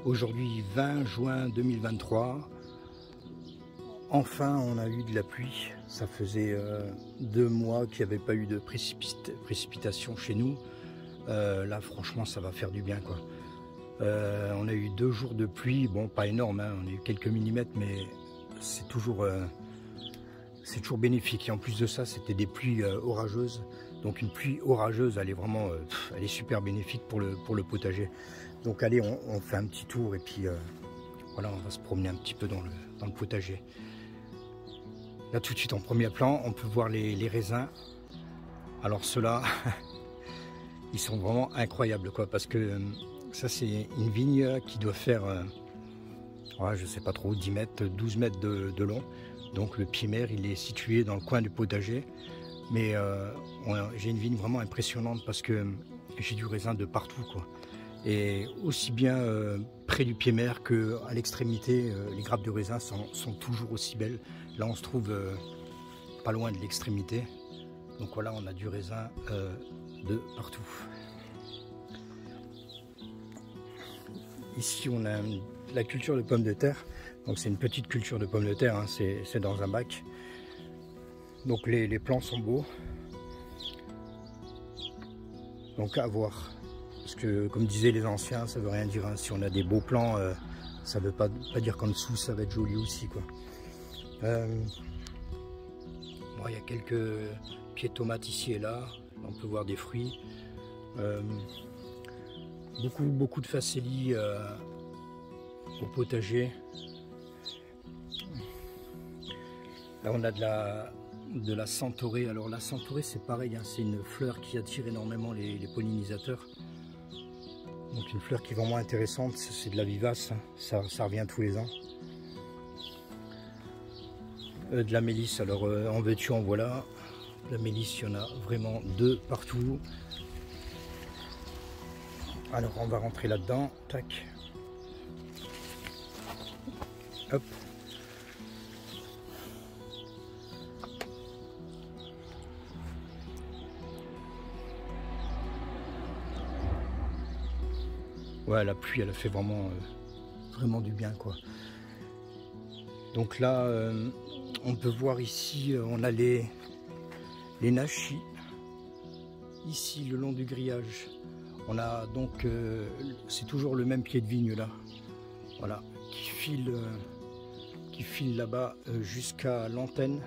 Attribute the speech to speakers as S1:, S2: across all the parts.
S1: Aujourd'hui 20 juin 2023. Enfin on a eu de la pluie. Ça faisait 2 mois qu'il n'y avait pas eu de précipitation chez nous. Là franchement ça va faire du bien quoi. On a eu 2 jours de pluie, bon pas énorme, hein, on a eu quelques millimètres, mais c'est toujours bénéfique. Et en plus de ça, c'était des pluies orageuses. Donc une pluie orageuse, elle est vraiment, elle est super bénéfique pour le potager. Donc allez, on fait un petit tour et puis voilà, on va se promener un petit peu dans le potager. Là tout de suite en premier plan, on peut voir les raisins. Alors ceux-là, ils sont vraiment incroyables quoi, parce que ça c'est une vigne qui doit faire, ouais, je sais pas trop, 10 mètres, 12 mètres de long. Donc le pied-mère, il est situé dans le coin du potager. Mais j'ai une vigne vraiment impressionnante parce que j'ai du raisin de partout, quoi. Et aussi bien près du pied-mère qu'à l'extrémité, les grappes de raisin sont toujours aussi belles. Là, on se trouve pas loin de l'extrémité. Donc voilà, on a du raisin de partout. Ici, on a la culture de pommes de terre. Donc c'est une petite culture de pommes de terre, hein. C'est dans un bac. Donc les plants sont beaux. Donc à voir. Parce que comme disaient les anciens, ça veut rien dire, hein. Si on a des beaux plants, ça veut pas dire qu'en dessous ça va être joli aussi, quoi. Bon, il y a quelques pieds de tomates ici et là. On peut voir des fruits. Beaucoup de facélie au potager. Là on a de la centaurée. Alors la centaurée c'est pareil, hein, c'est une fleur qui attire énormément les pollinisateurs. Donc une fleur qui est vraiment intéressante, c'est de la vivace, hein. Ça revient tous les ans. De la mélisse, alors en veux-tu en voilà. La mélisse, il y en a vraiment 2 partout. Alors on va rentrer là-dedans, tac. Hop. Ouais, la pluie, elle a fait vraiment du bien, quoi. Donc là, on peut voir ici, on a les nachis. Ici, le long du grillage, on a donc, c'est toujours le même pied de vigne là. Voilà, qui file là-bas jusqu'à l'antenne.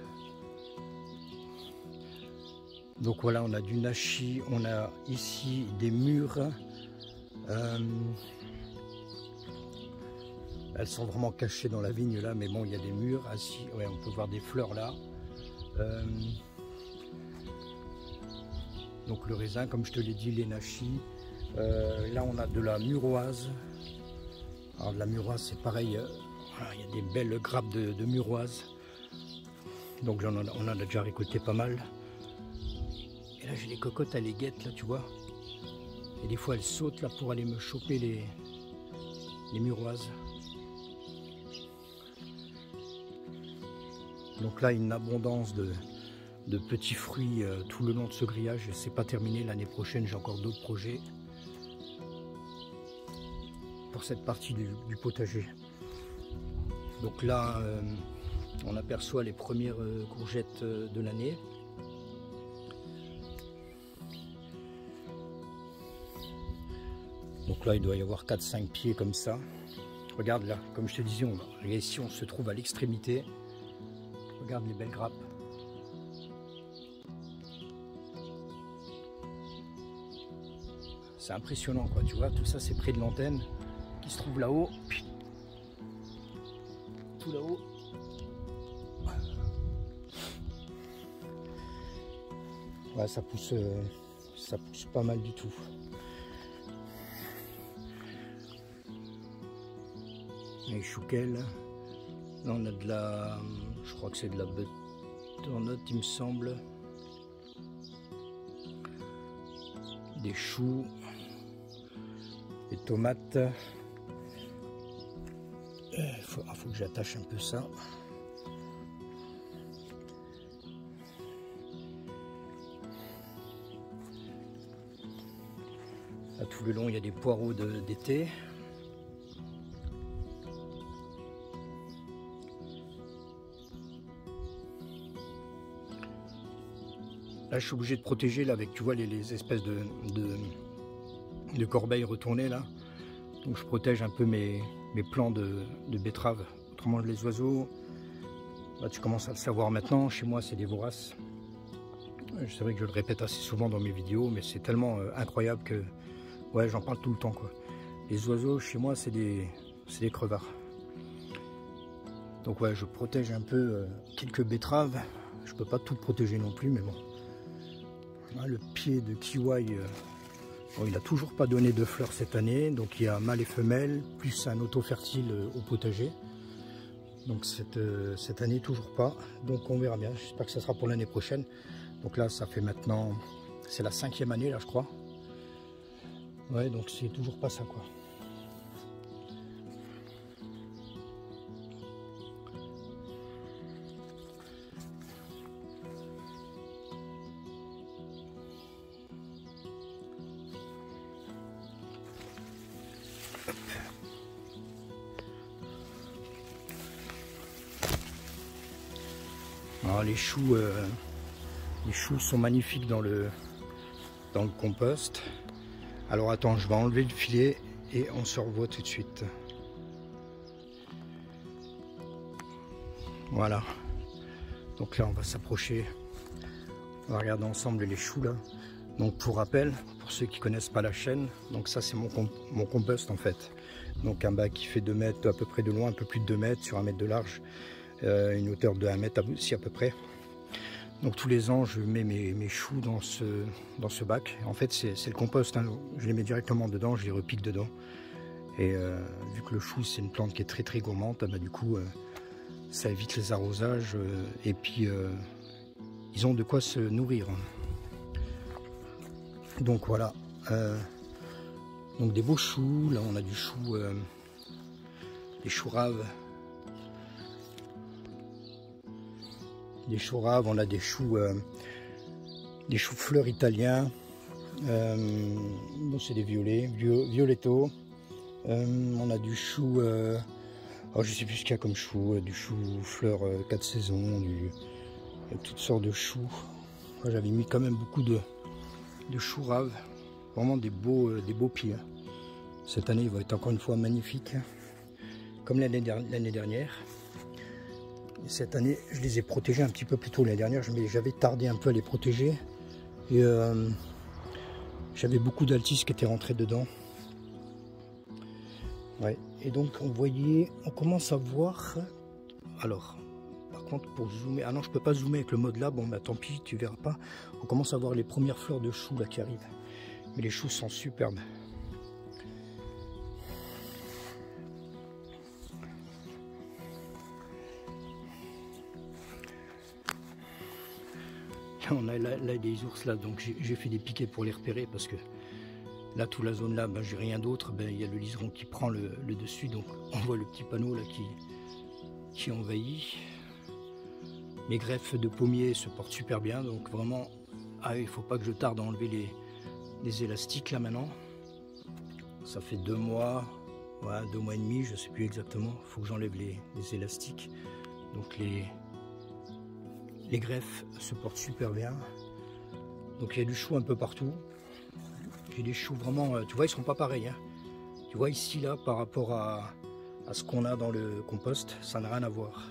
S1: Donc voilà, on a du nachi, on a ici des mûres. Elles sont vraiment cachées dans la vigne là, mais bon, il y a des mûres. Ah, si, ouais, on peut voir des fleurs là. Donc le raisin, comme je te l'ai dit, les nachis. Là, on a de la muroise. Alors de la muroise, c'est pareil. Voilà, il y a des belles grappes de muroise. Donc on en a déjà récolté pas mal. Et là, j'ai les cocottes à l'aiguette, là, tu vois. Et des fois, elles sautent là pour aller me choper les muroises. Donc là, une abondance de petits fruits tout le long de ce grillage. C'est pas terminé. L'année prochaine, j'ai encore d'autres projets pour cette partie du potager. Donc là, on aperçoit les premières courgettes de l'année. Donc là, il doit y avoir 4-5 pieds comme ça. Regarde là, comme je te disais, ici on se trouve à l'extrémité. Regarde les belles grappes. C'est impressionnant quoi, tu vois, tout ça c'est près de l'antenne qui se trouve là-haut. Tout là-haut. Ouais, ça pousse pas mal du tout. Les chouquelles. Là on a de la, je crois que c'est de la butternut il me semble. Des choux, des tomates. Faut que j'attache un peu ça. Là, tout le long il y a des poireaux d'été. Là, je suis obligé de protéger là, avec, tu vois, les espèces de corbeilles retournées là. Donc je protège un peu mes plants de betteraves. Autrement, les oiseaux, bah, tu commences à le savoir maintenant. Chez moi, c'est des voraces. C'est vrai que je le répète assez souvent dans mes vidéos, mais c'est tellement incroyable que ouais, j'en parle tout le temps, quoi. Les oiseaux, chez moi, c'est des crevards. Donc ouais, je protège un peu quelques betteraves. Je peux pas tout protéger non plus, mais bon. Là, le pied de kiwi, bon, il n'a toujours pas donné de fleurs cette année. Donc il y a mâle et femelle, plus un auto-fertile au potager. Donc cette année, toujours pas. Donc on verra bien. J'espère que ça sera pour l'année prochaine. Donc là, ça fait maintenant... C'est la 5e année, là, je crois. Ouais, donc c'est toujours pas ça, quoi. Alors les choux sont magnifiques dans le compost. Alors attends, je vais enlever le filet et on se revoit tout de suite. Voilà. Donc là on va s'approcher. On va regarder ensemble les choux là. Donc pour rappel, pour ceux qui connaissent pas la chaîne, donc ça c'est mon compost en fait. Donc un bac qui fait 2 mètres à peu près de long, un peu plus de 2 mètres sur 1 mètre de large. Une hauteur de 1 mètre aussi à peu près. Donc tous les ans je mets mes choux dans ce bac. En fait c'est le compost, hein. Je les mets directement dedans, je les repique dedans. Et vu que le chou c'est une plante qui est très très gourmande, bah, du coup ça évite les arrosages et puis ils ont de quoi se nourrir. Donc voilà, donc des beaux choux, là on a du chou, des choux raves. Des choux raves, on a des choux fleurs italiens, bon, c'est des violets, violetto. On a du chou, oh, je sais plus ce qu'il y a comme chou, du chou fleur 4 saisons, toutes sortes de choux. J'avais mis quand même beaucoup de choux raves, vraiment des beaux pieds. Cette année il va être encore une fois magnifique, comme l'année dernière. Cette année, je les ai protégés un petit peu plus tôt. L'année dernière, j'avais tardé un peu à les protéger. Et j'avais beaucoup d'altis qui étaient rentrés dedans. Ouais. Et donc, on commence à voir... Alors, par contre, pour zoomer... Ah non, je peux pas zoomer avec le mode là. Bon, bah tant pis, tu verras pas. On commence à voir les premières fleurs de choux là qui arrivent. Mais les choux sont superbes. On a là des ours là, donc j'ai fait des piquets pour les repérer parce que là, toute la zone là, ben, j'ai rien d'autre. Ben, il y a le liseron qui prend le dessus, donc on voit le petit panneau là qui envahit. Mes greffes de pommiers se portent super bien, donc vraiment, il faut pas que je tarde à enlever les élastiques là maintenant. Ça fait 2 mois, ouais, 2 mois et demi, je sais plus exactement. Il faut que j'enlève les élastiques, donc les greffes se portent super bien. Donc il y a du chou un peu partout. J'ai des choux vraiment, tu vois, ils sont pas pareils, hein. Tu vois ici là par rapport à ce qu'on a dans le compost, ça n'a rien à voir.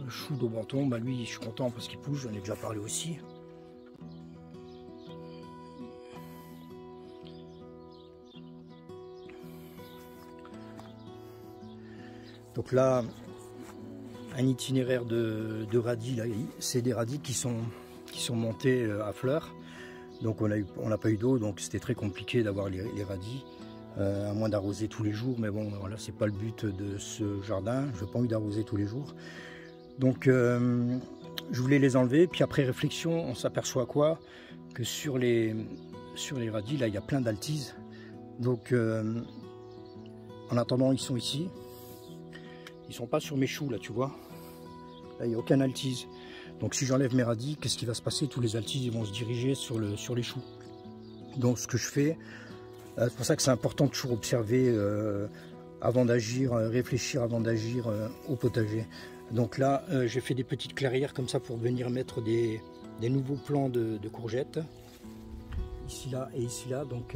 S1: Le chou d'Aubenton, bah lui je suis content parce qu'il pousse, j'en ai déjà parlé aussi. Donc là, un itinéraire de radis, là, c'est des radis qui sont montés à fleurs. Donc on n'a pas eu d'eau, donc c'était très compliqué d'avoir les radis, à moins d'arroser tous les jours. Mais bon, voilà, c'est pas le but de ce jardin. Je n'ai pas envie d'arroser tous les jours. Donc je voulais les enlever. Puis après réflexion, on s'aperçoit quoi? Que sur les radis, là, il y a plein d'altises. Donc en attendant, ils sont ici. Ils sont pas sur mes choux là, tu vois. Là, il n'y a aucun altise. Donc si j'enlève mes radis, qu'est-ce qui va se passer? Tous les altises ils vont se diriger sur les choux. Donc ce que je fais, c'est pour ça que c'est important de toujours observer avant d'agir, réfléchir avant d'agir au potager. Donc là, j'ai fait des petites clairières comme ça pour venir mettre des des nouveaux plants de courgettes, ici là et ici là. Donc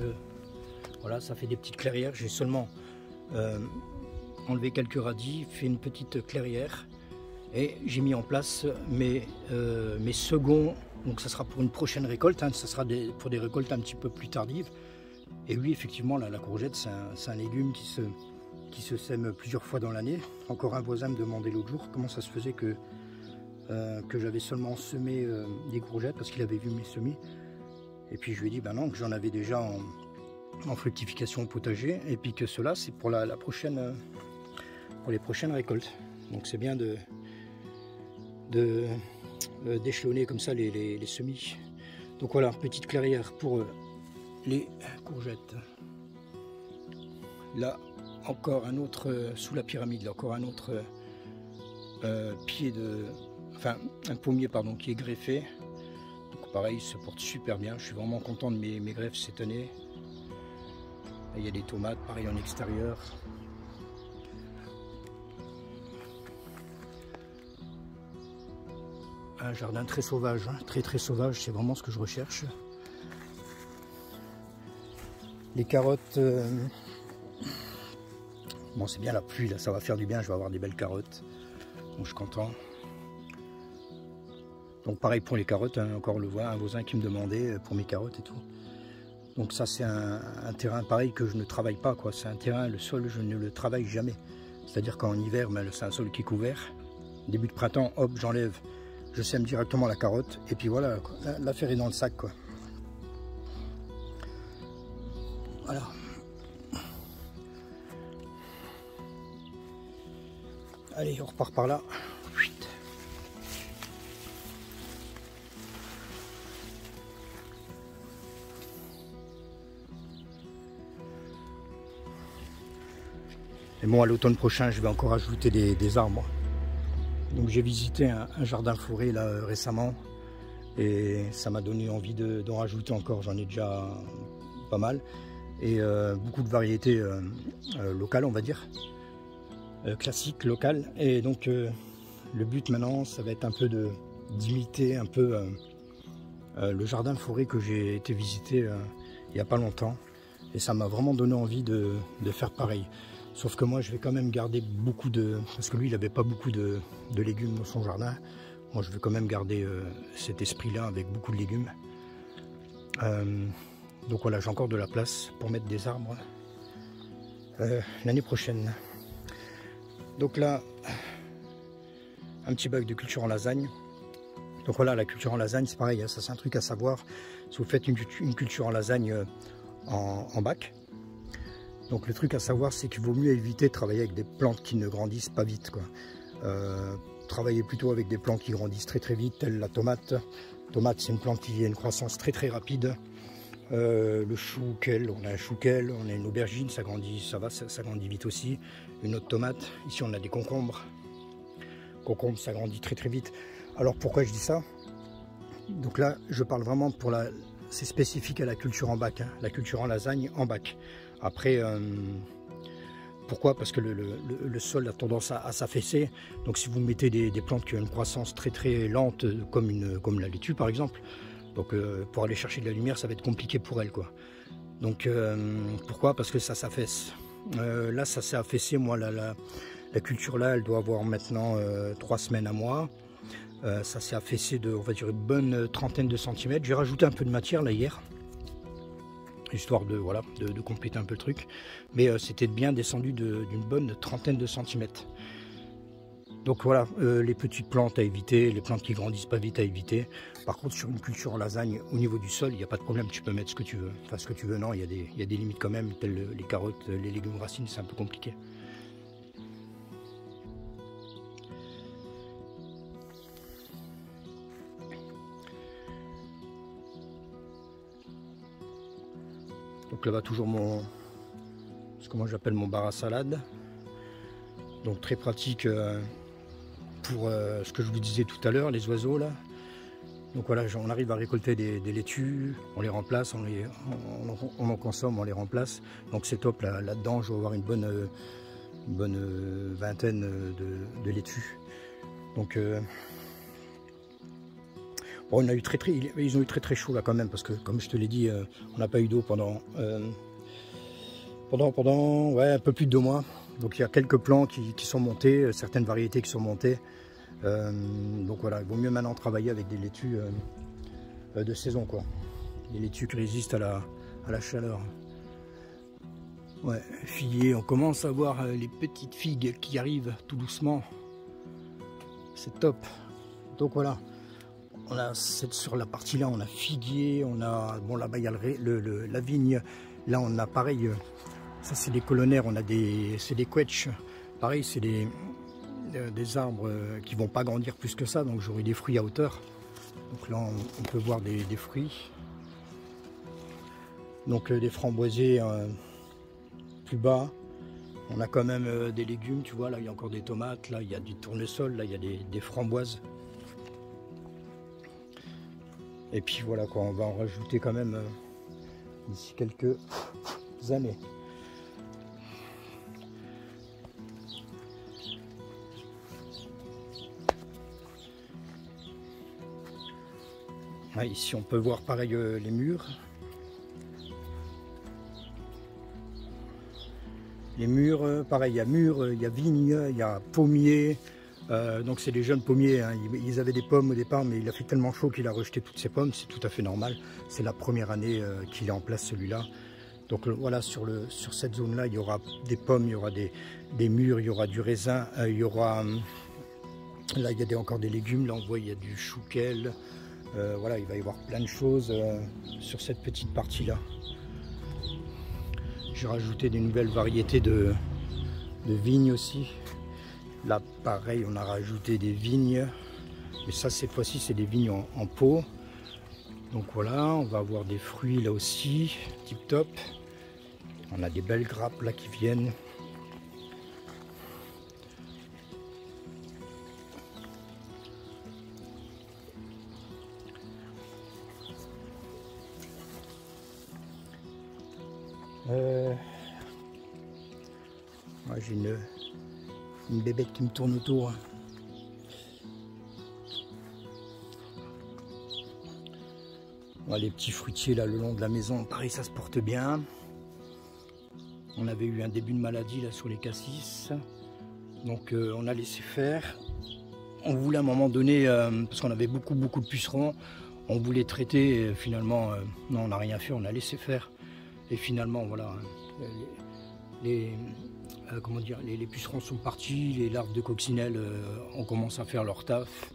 S1: voilà, ça fait des petites clairières. J'ai seulement enlevé quelques radis, fait une petite clairière et j'ai mis en place mes seconds. Donc ça sera pour une prochaine récolte, hein, ça sera pour des récoltes un petit peu plus tardives. Et oui, effectivement, la courgette, c'est un légume qui se sème plusieurs fois dans l'année. Encore un voisin me demandait l'autre jour comment ça se faisait que j'avais seulement semé des courgettes parce qu'il avait vu mes semis. Et puis je lui ai dit ben non, que j'en avais déjà en fructification au potager, et puis que cela c'est pour pour les prochaines récoltes. Donc c'est bien d'échelonner comme ça les semis. Donc voilà, petite clairière pour les courgettes. Là encore un autre sous la pyramide, là encore un autre un pommier pardon, qui est greffé. Donc pareil, il se porte super bien. Je suis vraiment content de mes greffes cette année. Là, il y a des tomates, pareil en extérieur. Un jardin très sauvage, hein, très sauvage, c'est vraiment ce que je recherche. Les carottes, bon c'est bien la pluie là, ça va faire du bien, je vais avoir des belles carottes. Donc je suis content. Donc pareil pour les carottes, hein, encore un voisin qui me demandait pour mes carottes et tout. Donc ça c'est un terrain pareil que je ne travaille pas, quoi. C'est un terrain, le sol je ne le travaille jamais. C'est-à-dire qu'en hiver, ben, c'est un sol qui est couvert. Début de printemps, hop, j'enlève, je sème directement la carotte et puis voilà, l'affaire est dans le sac, quoi. Voilà. Allez, on repart par là. Et bon, à l'automne prochain, je vais encore ajouter des arbres. Donc j'ai visité un jardin forêt là récemment et ça m'a donné envie d'en rajouter encore. J'en ai déjà pas mal et beaucoup de variétés locales, on va dire, classiques, locales. Et donc le but maintenant, ça va être un peu d'imiter un peu le jardin forêt que j'ai été visiter il n'y a pas longtemps. Et ça m'a vraiment donné envie de faire pareil. Sauf que moi, je vais quand même garder beaucoup parce que lui, il n'avait pas beaucoup de légumes dans son jardin. Moi, je vais quand même garder cet esprit-là avec beaucoup de légumes. Donc voilà, j'ai encore de la place pour mettre des arbres l'année prochaine. Donc là, un petit bac de culture en lasagne. Donc voilà, la culture en lasagne, c'est pareil, hein, ça c'est un truc à savoir. Si vous faites une culture en lasagne en bac, donc le truc à savoir, c'est qu'il vaut mieux éviter de travailler avec des plantes qui ne grandissent pas vite, quoi. Travailler plutôt avec des plantes qui grandissent très vite, telle la tomate. Tomate, c'est une plante qui a une croissance très rapide. Le chou quel, on a un chou quel, on a une aubergine, ça grandit, ça grandit vite aussi. Une autre tomate, ici on a des concombres. Concombres, ça grandit très vite. Alors pourquoi je dis ça? Donc là, je parle vraiment c'est spécifique à la culture en bac, hein, la culture en lasagne en bac. Après, pourquoi? Parce que le sol a tendance à s'affaisser. Donc si vous mettez des plantes qui ont une croissance très lente, comme la laitue par exemple, donc pour aller chercher de la lumière, ça va être compliqué pour elle, quoi. Donc pourquoi? Parce que ça s'affaisse. Là, ça s'est affaissé. Moi, la culture là, elle doit avoir maintenant 3 semaines à moi. Ça s'est affaissé de, on va dire, une bonne trentaine de centimètres. J'ai rajouté un peu de matière là hier, histoire de compléter un peu le truc, mais c'était bien descendu d'une bonne trentaine de centimètres. Donc voilà, les petites plantes à éviter, les plantes qui grandissent pas vite à éviter. Par contre, sur une culture en lasagne, au niveau du sol, il n'y a pas de problème, tu peux mettre ce que tu veux. Enfin, ce que tu veux, non, il y a des limites quand même, telles les carottes, les légumes racines, c'est un peu compliqué. Donc là-bas, toujours ce que moi j'appelle mon bar à salade. Donc très pratique pour ce que je vous disais tout à l'heure, les oiseaux là. Donc voilà, on arrive à récolter des laitues, on les remplace, on en consomme, on les remplace. Donc c'est top, là-dedans je vais avoir une bonne vingtaine de laitues. Donc Bon, ils ont eu très chaud là quand même, parce que comme je te l'ai dit, on n'a pas eu d'eau pendant ouais, un peu plus de 2 mois. Donc il y a quelques plants qui sont montés, certaines variétés qui sont montées. Donc voilà, il vaut mieux maintenant travailler avec des laitues de saison, quoi. Des laitues qui résistent à la chaleur. Ouais, figuier, on commence à voir les petites figues qui arrivent tout doucement. C'est top. Donc voilà, on a sur la partie là, on a figuier, on a, bon là-bas il y a la vigne. Là on a pareil, ça c'est des colonnaires, on a c'est des quetch. Pareil, c'est des arbres qui vont pas grandir plus que ça, donc j'aurai des fruits à hauteur. Donc là on peut voir des fruits. Donc des framboisiers plus bas. On a quand même des légumes, tu vois, là il y a encore des tomates, là il y a du tournesol, là il y a des framboises. Et puis voilà quoi, on va en rajouter quand même d'ici quelques années. Ouais, ici on peut voir pareil les murs. Les murs, pareil, il y a murs, il y a vignes, il y a pommiers. Donc c'est des jeunes pommiers, hein. Ils avaient des pommes au départ, mais il a fait tellement chaud qu'il a rejeté toutes ses pommes. C'est tout à fait normal. C'est la première année qu'il est en place, celui-là. Donc voilà, sur cette zone-là, il y aura des pommes, il y aura des mûres, il y aura du raisin, il y aura... là, il y a encore des légumes. Là, on voit, il y a du chouquel. Voilà, il va y avoir plein de choses sur cette petite partie-là. J'ai rajouté des nouvelles variétés de vignes aussi. Là, pareil, on a rajouté des vignes. Mais ça, cette fois-ci, c'est des vignes en pot. Donc voilà, on va avoir des fruits là aussi, tip top. On a des belles grappes là qui viennent. Moi, j'ai une bébête qui me tourne autour. Les petits fruitiers là le long de la maison, pareil, ça se porte bien. On avait eu un début de maladie là sur les cassis, donc on a laissé faire. On voulait à un moment donné, parce qu'on avait beaucoup de pucerons, on voulait traiter, et finalement non, on n'a rien fait, on a laissé faire. Et finalement voilà, comment dire, les pucerons sont partis, les larves de coccinelle ont commencé à faire leur taf.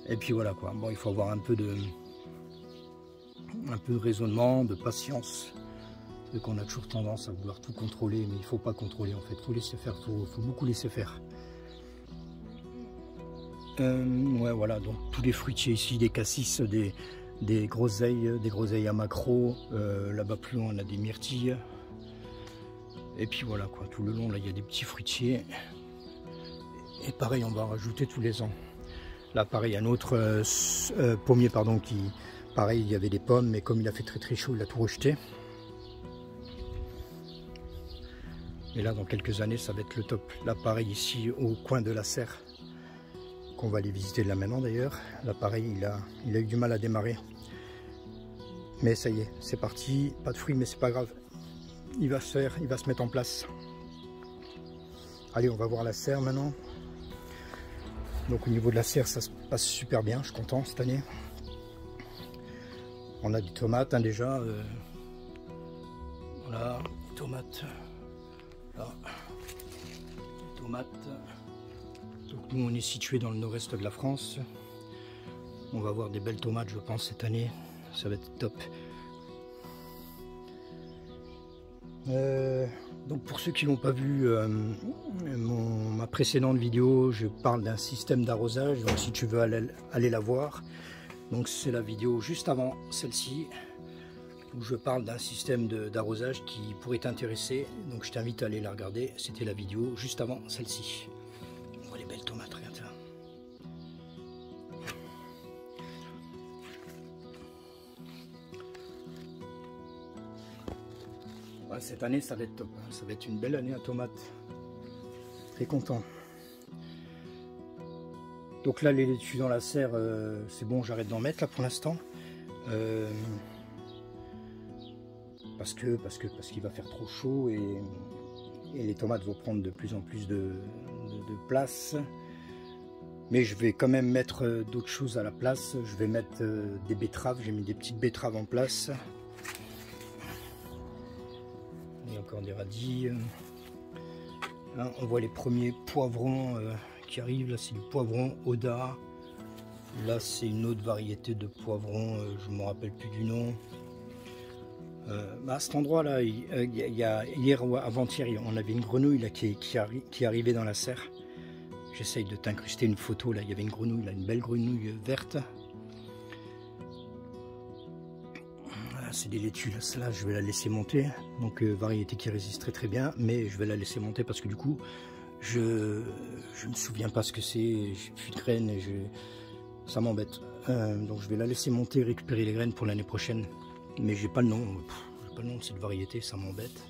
S1: Et puis voilà quoi, bon, il faut avoir un peu de raisonnement, de patience, parce qu'on a toujours tendance à vouloir tout contrôler, mais il ne faut pas contrôler en fait, il faut laisser faire, faut beaucoup laisser faire. Ouais voilà, donc tous les fruitiers ici, des cassis, des groseilles à maquereau, là-bas plus loin on a des myrtilles. Et puis voilà quoi, tout le long là il y a des petits fruitiers. Et pareil, on va en rajouter tous les ans. Là pareil, un autre pommier pardon qui... Pareil, il y avait des pommes, mais comme il a fait très chaud, il a tout rejeté. Et là, dans quelques années, ça va être le top. Là, pareil, ici, au coin de la serre, qu'on va aller visiter là maintenant d'ailleurs. Là, pareil, il a eu du mal à démarrer. Mais ça y est, c'est parti. Pas de fruits, mais c'est pas grave. Il va se mettre en place. Allez, on va voir la serre maintenant. Donc au niveau de la serre, ça se passe super bien. Je suis content cette année. On a des tomates hein, déjà. Voilà, des tomates. Là. Des tomates. Donc nous on est situé dans le nord-est de la France. On va avoir des belles tomates je pense cette année. Ça va être top. Donc pour ceux qui l'ont pas vu, ma précédente vidéo, je parle d'un système d'arrosage. Donc si tu veux aller la voir. Donc c'est la vidéo juste avant celle-ci où je parle d'un système d'arrosage qui pourrait t'intéresser. Donc je t'invite à aller la regarder. C'était la vidéo juste avant celle-ci. On voit les belles tomates, regarde ça. Ouais, cette année ça va être top. Ça va être une belle année à tomates. Très content. Donc là les laitues dans la serre, c'est bon, j'arrête d'en mettre là pour l'instant. Parce qu'il va faire trop chaud et les tomates vont prendre de plus en plus de place. Mais je vais quand même mettre d'autres choses à la place. Je vais mettre des betteraves, j'ai mis des petites betteraves en place. Il y a encore des radis. Là, on voit les premiers poivrons qui arrivent. Là, c'est du poivron Oda. Là, c'est une autre variété de poivrons. Je ne me rappelle plus du nom. À cet endroit-là, hier ou avant-hier, on avait une grenouille là, qui arrivait dans la serre. J'essaye de t'incruster une photo. Là, il y avait une grenouille, là, une belle grenouille verte. C'est des laitues, là, je vais la laisser monter. Donc variété qui résiste très très bien, mais je vais la laisser monter parce que du coup, je me souviens pas ce que c'est. J'ai plus de graines et ça m'embête. Donc je vais la laisser monter, récupérer les graines pour l'année prochaine. Mais j'ai pas le nom. J'ai pas le nom de cette variété, ça m'embête.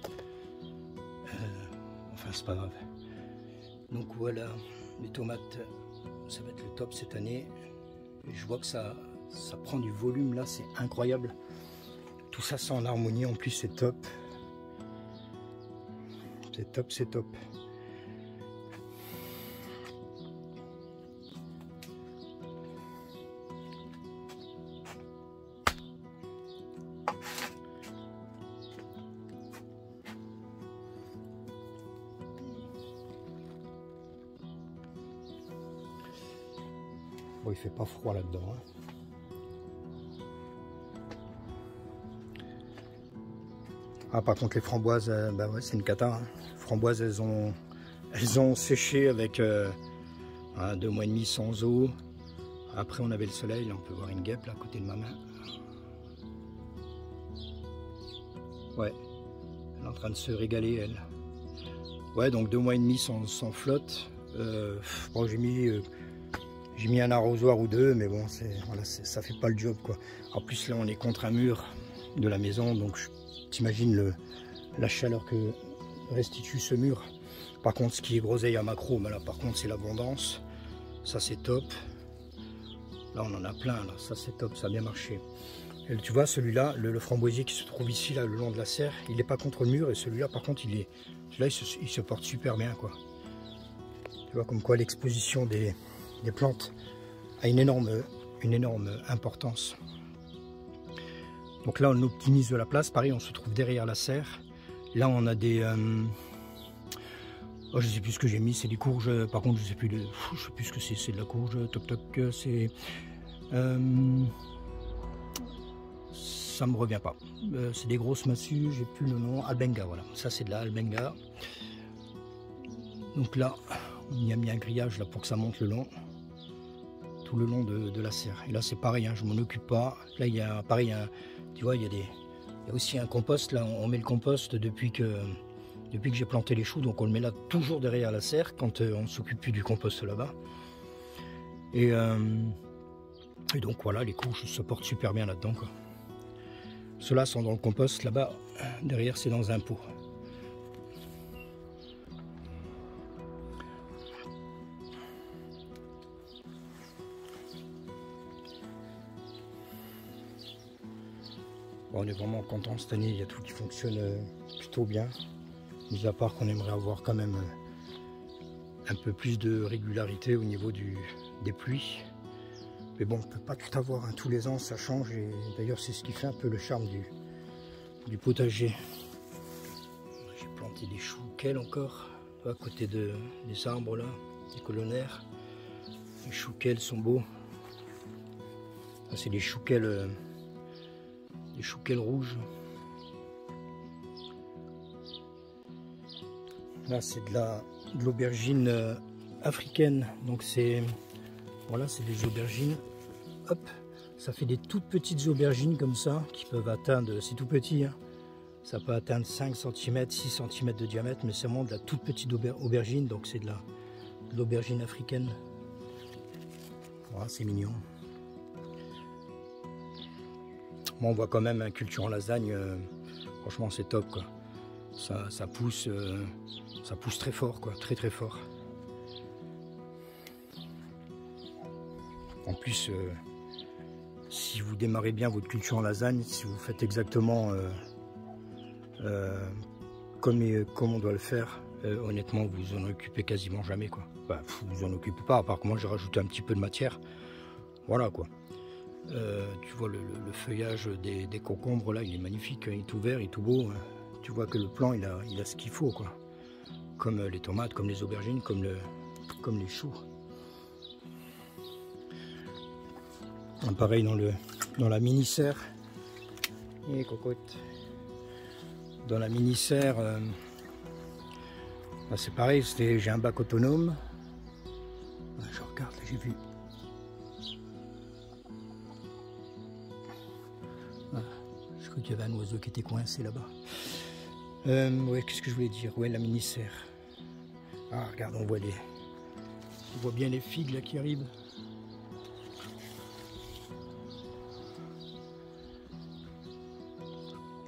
S1: Enfin, c'est pas grave. Donc voilà, les tomates, ça va être le top cette année. Et je vois que ça prend du volume là, c'est incroyable. Tout ça, c'est en harmonie, en plus c'est top. C'est top, c'est top. Bon, il fait pas froid là-dedans. Hein. Ah, par contre les framboises, bah ouais, c'est une cata. Hein. Les framboises, elles ont séché avec 2 mois et demi sans eau. Après on avait le soleil, là on peut voir une guêpe là à côté de ma main. Ouais, elle est en train de se régaler elle. Ouais, donc 2 mois et demi sans flotte. Bon, j'ai mis un arrosoir ou deux, mais bon, voilà, ça fait pas le job quoi. En plus là on est contre un mur de la maison, donc t'imagines la chaleur que restitue ce mur. Par contre, ce qui est groseille à macro, mais là par contre c'est l'abondance. Ça c'est top. Là on en a plein, là. Ça c'est top, ça a bien marché. Et tu vois celui-là, le framboisier qui se trouve ici là le long de la serre, il n'est pas contre le mur, et celui-là par contre il se porte super bien quoi. Tu vois comme quoi l'exposition des plantes a une énorme importance. Donc là on optimise de la place, pareil on se trouve derrière la serre. Là on a des oh, je sais plus ce que j'ai mis, c'est des courges. Par contre je sais plus ce que c'est de la courge. Toc toc, c'est ça me revient pas. C'est des grosses massues, j'ai plus le nom. Albenga, voilà, ça c'est de la albenga. Donc là on y a mis un grillage là pour que ça monte le long, tout le long de la serre. Et là c'est pareil, hein, je m'en occupe pas. Là il y a pareil, tu vois, il y a aussi un compost. Là on met le compost depuis que j'ai planté les choux, donc on le met là toujours derrière la serre quand on ne s'occupe plus du compost là-bas. Et donc voilà, les courges se portent super bien là-dedans. Ceux-là sont dans le compost là-bas, derrière c'est dans un pot. Bon, on est vraiment content cette année, il y a tout qui fonctionne plutôt bien. Mis à part qu'on aimerait avoir quand même un peu plus de régularité au niveau des pluies. Mais bon, on ne peut pas tout avoir, hein. Tous les ans ça change, et d'ailleurs c'est ce qui fait un peu le charme du potager. J'ai planté des choux quels encore, à côté des arbres là, des colonnaires. Les choux quels sont beaux. C'est des choux quels rouges. Là c'est de l'aubergine africaine, donc c'est voilà, c'est des aubergines. Hop, ça fait des toutes petites aubergines comme ça qui peuvent atteindre, c'est tout petit, hein. Ça peut atteindre 5 cm, 6 cm de diamètre, mais c'est vraiment de la toute petite aubergine, donc c'est de l'aubergine africaine. Voilà, c'est mignon. Bon, on voit quand même un culture en lasagne, franchement c'est top quoi. Ça pousse très fort quoi, très fort. en plus, si vous démarrez bien votre culture en lasagne, si vous faites exactement comme on doit le faire, honnêtement, vous en occupez quasiment jamais, quoi. Enfin, vous en occupez pas, à part que moi j'ai rajouté un petit peu de matière. Voilà, quoi. Tu vois le feuillage des concombres là, il est magnifique, il est tout vert, il est tout beau. Tu vois que le plant il a ce qu'il faut, quoi. Comme les tomates, comme les aubergines, comme les choux. Pareil dans la mini-serre. Et cocotte. Dans la mini-serre, c'est pareil, j'ai un bac autonome. Je regarde, j'ai vu. Je crois qu'il y avait un oiseau qui était coincé là-bas. Ouais, qu'est-ce que je voulais dire? Ouais, la mini-serre. Ah, regarde, on voit bien les figues là qui arrivent.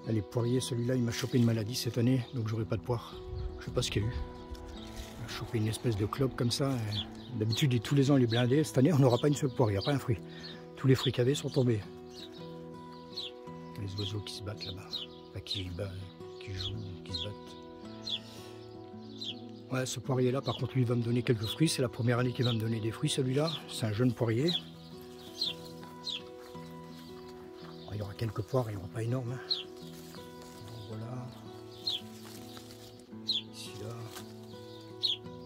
S1: Là, les poiriers, celui-là, il m'a chopé une maladie cette année, donc j'aurai pas de poire. Je sais pas ce qu'il y a eu. Il m'a chopé une espèce de clope comme ça. D'habitude, tous les ans, il est blindé. Cette année, on n'aura pas une seule poire, il n'y a pas un fruit. Tous les fruits qu'il y avait sont tombés. Les oiseaux qui se battent là-bas. Enfin, qui jouent, qui se battent. Ouais, ce poirier-là, par contre, lui, il va me donner quelques fruits. C'est la première année qu'il va me donner des fruits, celui-là. C'est un jeune poirier. Alors, il y aura quelques poires, il n'y aura pas énorme. Donc, voilà. Ici, là.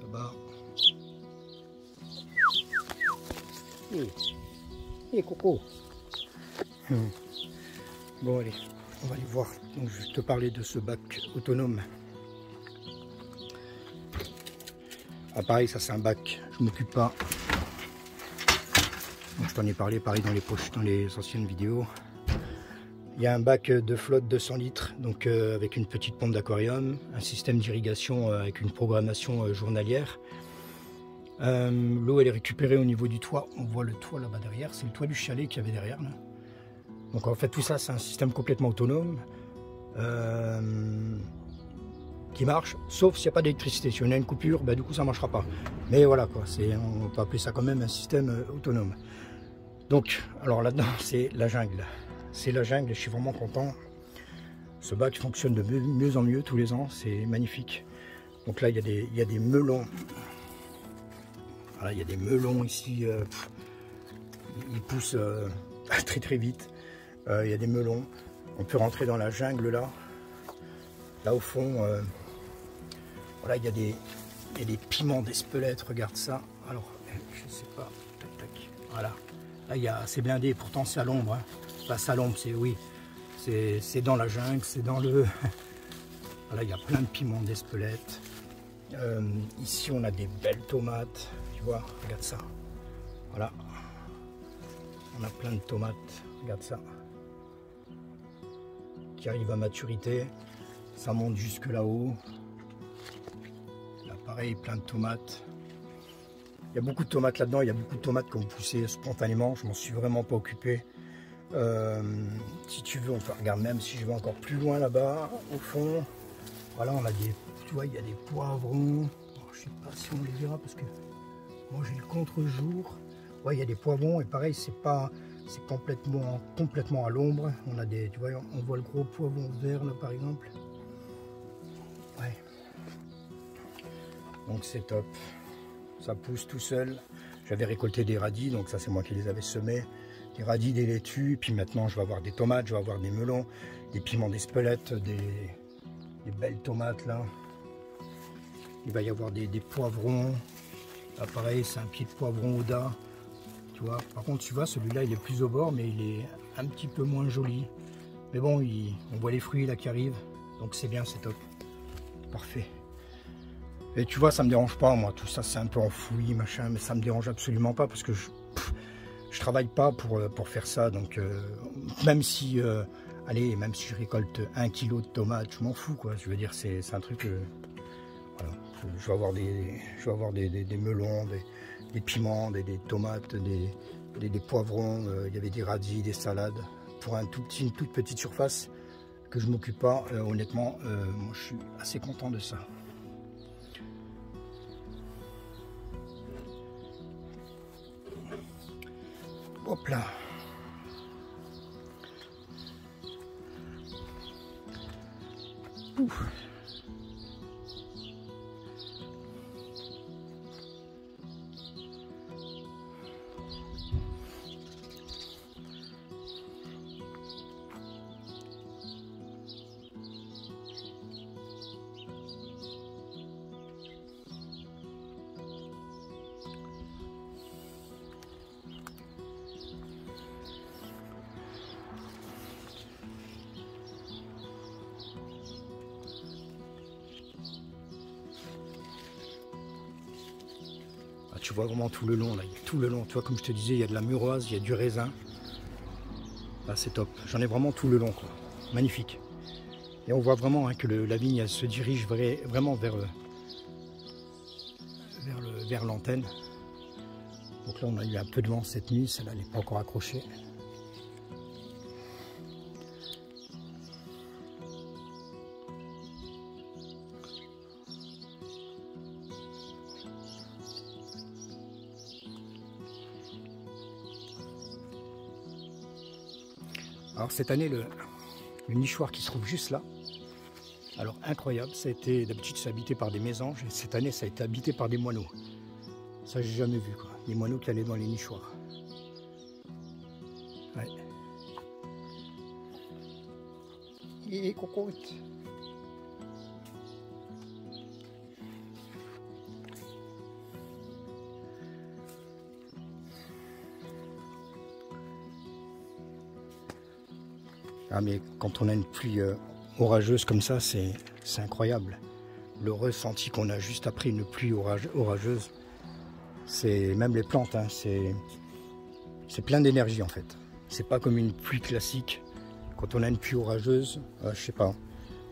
S1: Là-bas. Hé, Coco. Bon, allez, on va aller voir. Donc, je vais te parler de ce bac autonome. Ah, pareil, ça c'est un bac, je m'occupe pas. Donc, je t'en ai parlé, pareil, dans les anciennes vidéos. Il y a un bac de flotte de 100 litres, donc avec une petite pompe d'aquarium, un système d'irrigation avec une programmation journalière. L'eau, elle est récupérée au niveau du toit. On voit le toit là-bas derrière, c'est le toit du chalet qu'il y avait derrière. Là. Donc en fait, tout ça, c'est un système complètement autonome. Qui marche, sauf s'il n'y a pas d'électricité. Si on a une coupure, bah, du coup ça ne marchera pas. Mais voilà quoi, on peut appeler ça quand même un système autonome. Donc, alors là-dedans, c'est la jungle. C'est la jungle et je suis vraiment content. Ce bac fonctionne de mieux en mieux tous les ans, c'est magnifique. Donc là, il y a des melons. Voilà, il y a des melons ici. Ils poussent très très vite. Il y a des melons. On peut rentrer dans la jungle là. Là au fond, voilà, il y a des piments d'Espelette, regarde ça. Alors, je sais pas, tac tac, voilà. Là, c'est blindé, pourtant c'est à l'ombre. Hein. Enfin, c'est à l'ombre, c'est dans la jungle, c'est dans le... Voilà, il y a plein de piments d'Espelette. Ici, on a des belles tomates, tu vois, regarde ça. Voilà. On a plein de tomates, regarde ça. Qui arrivent à maturité. Ça monte jusque là-haut. Là, pareil, plein de tomates. Il y a beaucoup de tomates là-dedans. Il y a beaucoup de tomates qui ont poussé spontanément. Je m'en suis vraiment pas occupé. Si tu veux, enfin, regarde, même si je vais encore plus loin là-bas, au fond, voilà, on a des, tu vois, il y a des poivrons. Alors, je sais pas si on les verra parce que moi j'ai le contre-jour. Ouais, il y a des poivrons et pareil, c'est complètement à l'ombre. On a des, tu vois, on voit le gros poivron vert là par exemple. Ouais. Donc c'est top. Ça pousse tout seul. J'avais récolté des radis, donc ça c'est moi qui les avais semés. Des radis, des laitues, puis maintenant je vais avoir des tomates, je vais avoir des melons, des piments d'Espelette, des belles tomates là. Il va y avoir des poivrons. Là pareil, c'est un pied de poivron Oda. Tu vois, par contre tu vois, celui-là il est plus au bord, mais il est un petit peu moins joli. Mais bon, on voit les fruits là qui arrivent, donc c'est bien, c'est top. Parfait. Et tu vois, ça me dérange pas, moi, tout ça c'est un peu enfoui, machin, mais ça me dérange absolument pas parce que je travaille pas pour faire ça. Donc même si, allez, même si je récolte 1 kg de tomates, je m'en fous, quoi. Je veux dire, c'est un truc, voilà. Je vais avoir des melons, des piments, des tomates, des poivrons, il y avait des radis, des salades, pour une toute petite surface que je m'occupe pas, honnêtement, moi je suis assez content de ça. Hop là. Ouf. Tu vois vraiment tout le long, là, tout le long, tu vois, comme je te disais, il y a de la muroise, il y a du raisin. Là, c'est top, j'en ai vraiment tout le long, quoi. Magnifique. Et on voit vraiment hein, que la vigne elle se dirige vraiment vers l'antenne. Donc là, on a eu un peu de vent cette nuit, celle-là, elle n'est pas encore accrochée. Alors cette année, le nichoir qui se trouve juste là, alors incroyable, ça a été, d'habitude c'est habité par des mésanges, et cette année ça a été habité par des moineaux. Ça j'ai jamais vu quoi, des moineaux qui allaient dans les nichoirs. Ouais. Et cocotte. Ah mais quand on a une pluie orageuse comme ça, c'est incroyable. Le ressenti qu'on a juste après une pluie orageuse, c'est même les plantes, hein, c'est plein d'énergie en fait. C'est pas comme une pluie classique. Quand on a une pluie orageuse, je sais pas,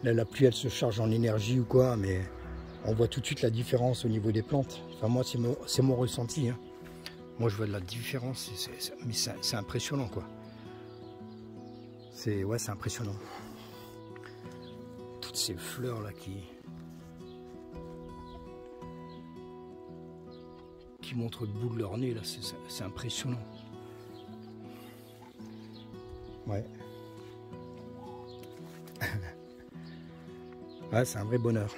S1: là, la pluie elle se charge en énergie ou quoi, mais on voit tout de suite la différence au niveau des plantes. Enfin moi c'est mon ressenti. Hein. Moi je vois de la différence, mais c'est impressionnant quoi. Ouais, c'est impressionnant. Toutes ces fleurs là qui montrent le bout de leur nez là, c'est impressionnant. Ouais. Ouais, c'est un vrai bonheur.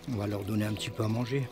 S1: On va leur donner un petit peu à manger.